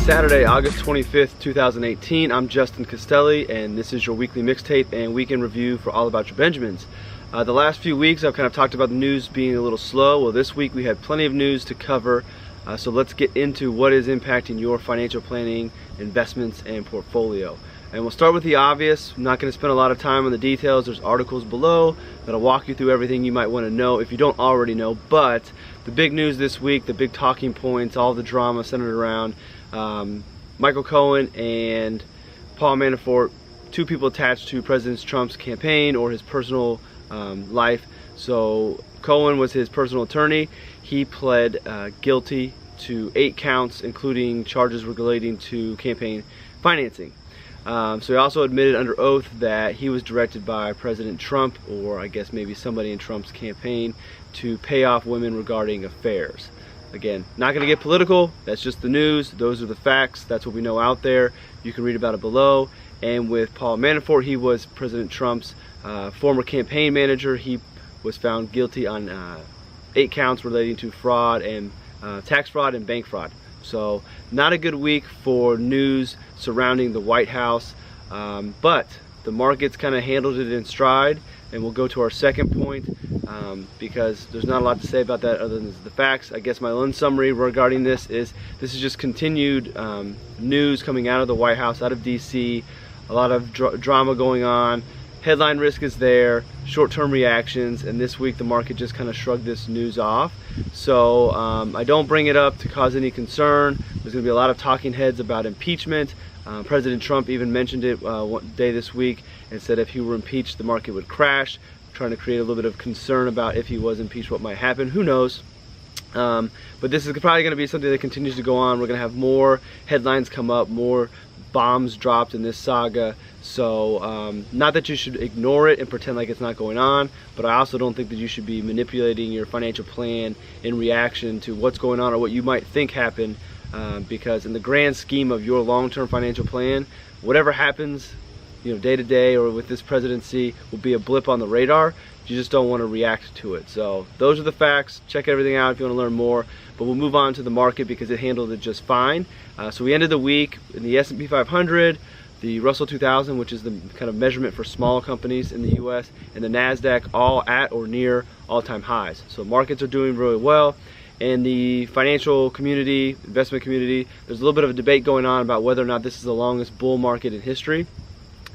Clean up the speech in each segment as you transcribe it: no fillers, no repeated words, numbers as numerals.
Saturday, August 25th, 2018. I'm Justin Castelli, and this is your weekly mixtape and weekend review for All About Your Benjamins. The last few weeks I've kind of talked about the news being a little slow. Well, this week we had plenty of news to cover, so let's get into what is impacting your financial planning, investments, and portfolio. And we'll start with the obvious. I'm not going to spend a lot of time on the details. There's articles below that'll walk you through everything you might want to know if you don't already know. But the big news this week, the big talking points, all the drama centered around Michael Cohen and Paul Manafort, two people attached to President Trump's campaign or his personal life. So Cohen was his personal attorney. He pled guilty to 8 counts, including charges relating to campaign financing. So he also admitted under oath that he was directed by President Trump, or I guess maybe somebody in Trump's campaign, to pay off women regarding affairs. Again, not going to get political. That's just the news. Those are the facts. That's what we know out there. You can read about it below. And with Paul Manafort, he was President Trump's former campaign manager. He was found guilty on 8 counts relating to fraud and tax fraud and bank fraud. So not a good week for news surrounding the White House, but the markets kind of handled it in stride. And we'll go to our second point because there's not a lot to say about that other than the facts. I guess my own summary regarding this is just continued news coming out of the White House, out of DC, a lot of drama going on. Headline risk is there, short-term reactions, and this week the market just kind of shrugged this news off. So I don't bring it up to cause any concern. There's going to be a lot of talking heads about impeachment. President Trump even mentioned it one day this week and said if he were impeached, the market would crash, trying to create a little bit of concern about if he was impeached, what might happen. Who knows? But this is probably going to be something that continues to go on. We're going to have more headlines come up, more bombs dropped in this saga. So not that you should ignore it and pretend like it's not going on, but I also don't think that you should be manipulating your financial plan in reaction to what's going on or what you might think happened, because in the grand scheme of your long-term financial plan, whatever happens, day to day or with this presidency will be a blip on the radar. You just don't want to react to it. So those are the facts. Check everything out if you want to learn more. But we'll move on to the market because it handled it just fine. So we ended the week in the S&P 500, the Russell 2000, which is the kind of measurement for small companies in the US, and the NASDAQ all at or near all-time highs. So markets are doing really well. In the financial community, investment community, there's a little bit of a debate going on about whether or not this is the longest bull market in history.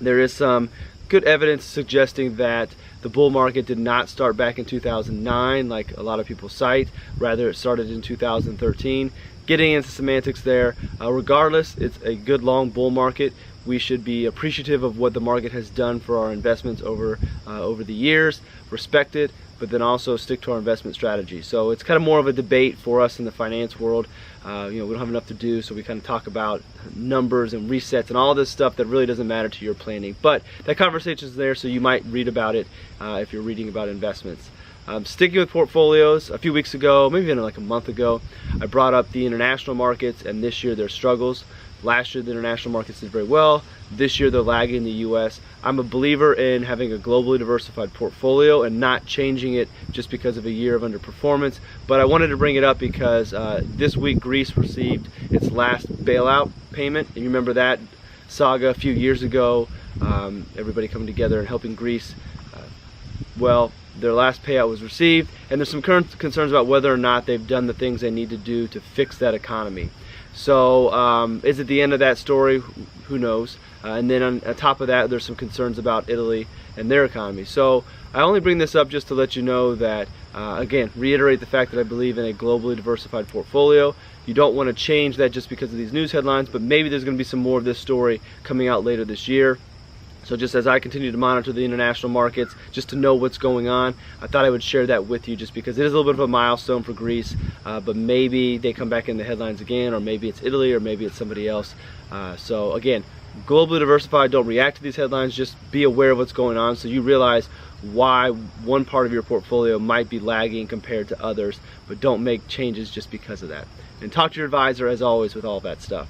There is some good evidence suggesting that the bull market did not start back in 2009 like a lot of people cite. Rather, it started in 2013. Getting into semantics there, regardless, it's a good long bull market. We should be appreciative of what the market has done for our investments over the years, respect it, but then also stick to our investment strategy. So it's kind of more of a debate for us in the finance world. We don't have enough to do, so we kind of talk about numbers and resets and all this stuff that really doesn't matter to your planning. But that conversation is there, so you might read about it if you're reading about investments. Sticking with portfolios, a few weeks ago, maybe even like a month ago, I brought up the international markets and this year their struggles. Last year the international markets did very well. This year they're lagging the US. I'm a believer in having a globally diversified portfolio and not changing it just because of a year of underperformance. But I wanted to bring it up because this week Greece received its last bailout payment. And you remember that saga a few years ago, everybody coming together and helping Greece. Well, their last payout was received, and there's some current concerns about whether or not they've done the things they need to do to fix that economy. So is it the end of that story? Who knows? And then on top of that, there's some concerns about Italy and their economy. So I only bring this up just to let you know that, again, reiterate the fact that I believe in a globally diversified portfolio. You don't want to change that just because of these news headlines, but maybe there's going to be some more of this story coming out later this year. So just as I continue to monitor the international markets, just to know what's going on, I thought I would share that with you just because it is a little bit of a milestone for Greece, but maybe they come back in the headlines again, or maybe it's Italy, or maybe it's somebody else. So again, globally diversified, don't react to these headlines, just be aware of what's going on so you realize why one part of your portfolio might be lagging compared to others, but don't make changes just because of that. And talk to your advisor as always with all that stuff.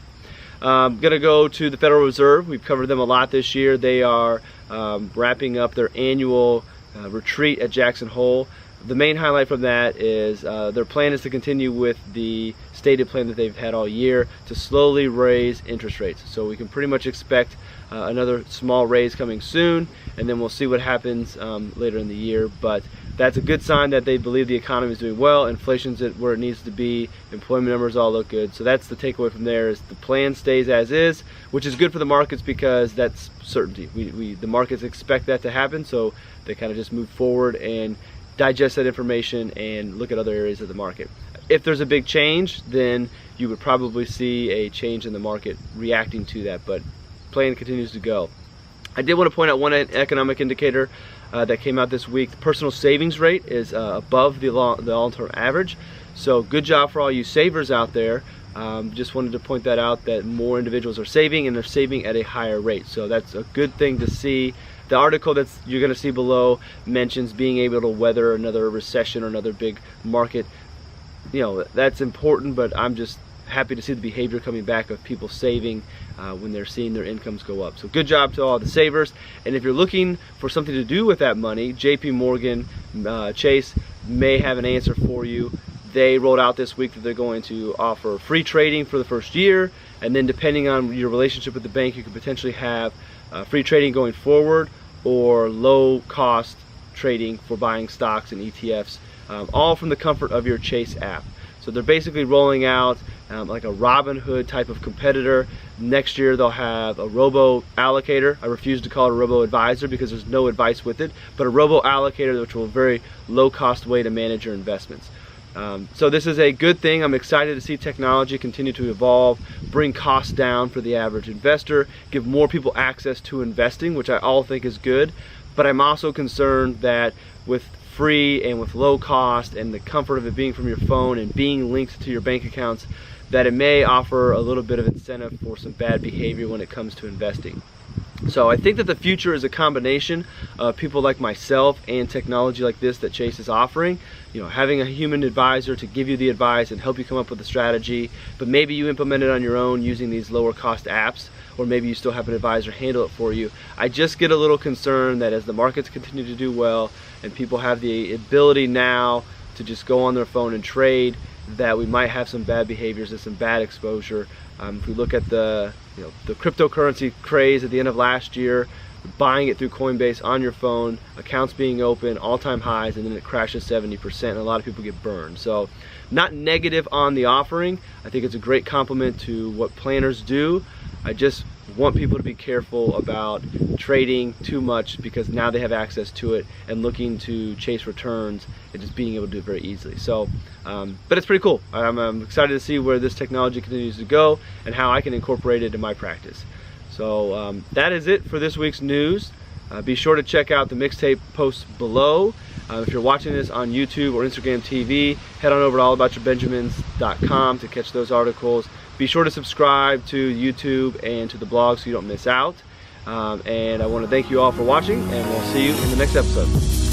Going to go to the Federal Reserve. We've covered them a lot this year. They are wrapping up their annual retreat at Jackson Hole. the main highlight from that is their plan is to continue with the stated plan that they've had all year to slowly raise interest rates. So we can pretty much expect another small raise coming soon, and then we'll see what happens later in the year. But that's a good sign that they believe the economy is doing well, inflation's at where it needs to be, employment numbers all look good. So that's the takeaway from there, is the plan stays as is, which is good for the markets because that's certainty. The markets expect that to happen, so they kind of just move forward and digest that information and look at other areas of the market. If there's a big change, then you would probably see a change in the market reacting to that, but plan continues to go. I did want to point out one economic indicator that came out this week. The personal savings rate is above the long-term average, so good job for all you savers out there. Just wanted to point that out, that more individuals are saving, and they're saving at a higher rate, so that's a good thing to see. The article that you're going to see below mentions being able to weather another recession or another big market. You know, that's important, but I'm just happy to see the behavior coming back of people saving when they're seeing their incomes go up. So good job to all the savers. And if you're looking for something to do with that money, JP Morgan Chase may have an answer for you. They rolled out this week that they're going to offer free trading for the first year, and then depending on your relationship with the bank, you could potentially have free trading going forward, or low cost trading for buying stocks and ETFs, all from the comfort of your Chase app. So they're basically rolling out like a Robinhood type of competitor. Next year they'll have a robo allocator. I refuse to call it a robo advisor because there's no advice with it, but a robo allocator, which will be a very low cost way to manage your investments. So this is a good thing. I'm excited to see technology continue to evolve, bring costs down for the average investor, give more people access to investing, which I all think is good. But I'm also concerned that with free and with low cost and the comfort of it being from your phone and being linked to your bank accounts, that it may offer a little bit of incentive for some bad behavior when it comes to investing. So I think that the future is a combination of people like myself and technology like this that Chase is offering. You know, having a human advisor to give you the advice and help you come up with a strategy, but maybe you implement it on your own using these lower cost apps, or maybe you still have an advisor handle it for you. I just get a little concerned that as the markets continue to do well and people have the ability now to just go on their phone and trade, that we might have some bad behaviors and some bad exposure. If we look at the cryptocurrency craze at the end of last year, buying it through Coinbase on your phone, accounts being open, all-time highs, and then it crashes 70%, and a lot of people get burned. So not negative on the offering. I think it's a great compliment to what planners do. I just want people to be careful about trading too much, because now they have access to it and looking to chase returns and just being able to do it very easily. So, but it's pretty cool. I'm excited to see where this technology continues to go and how I can incorporate it in my practice. So that is it for this week's news. Be sure to check out the Mixtape posts below. If you're watching this on YouTube or Instagram TV, head on over to allaboutyourbenjamins.com to catch those articles. Be sure to subscribe to YouTube and to the blog so you don't miss out. And I want to thank you all for watching, and we'll see you in the next episode.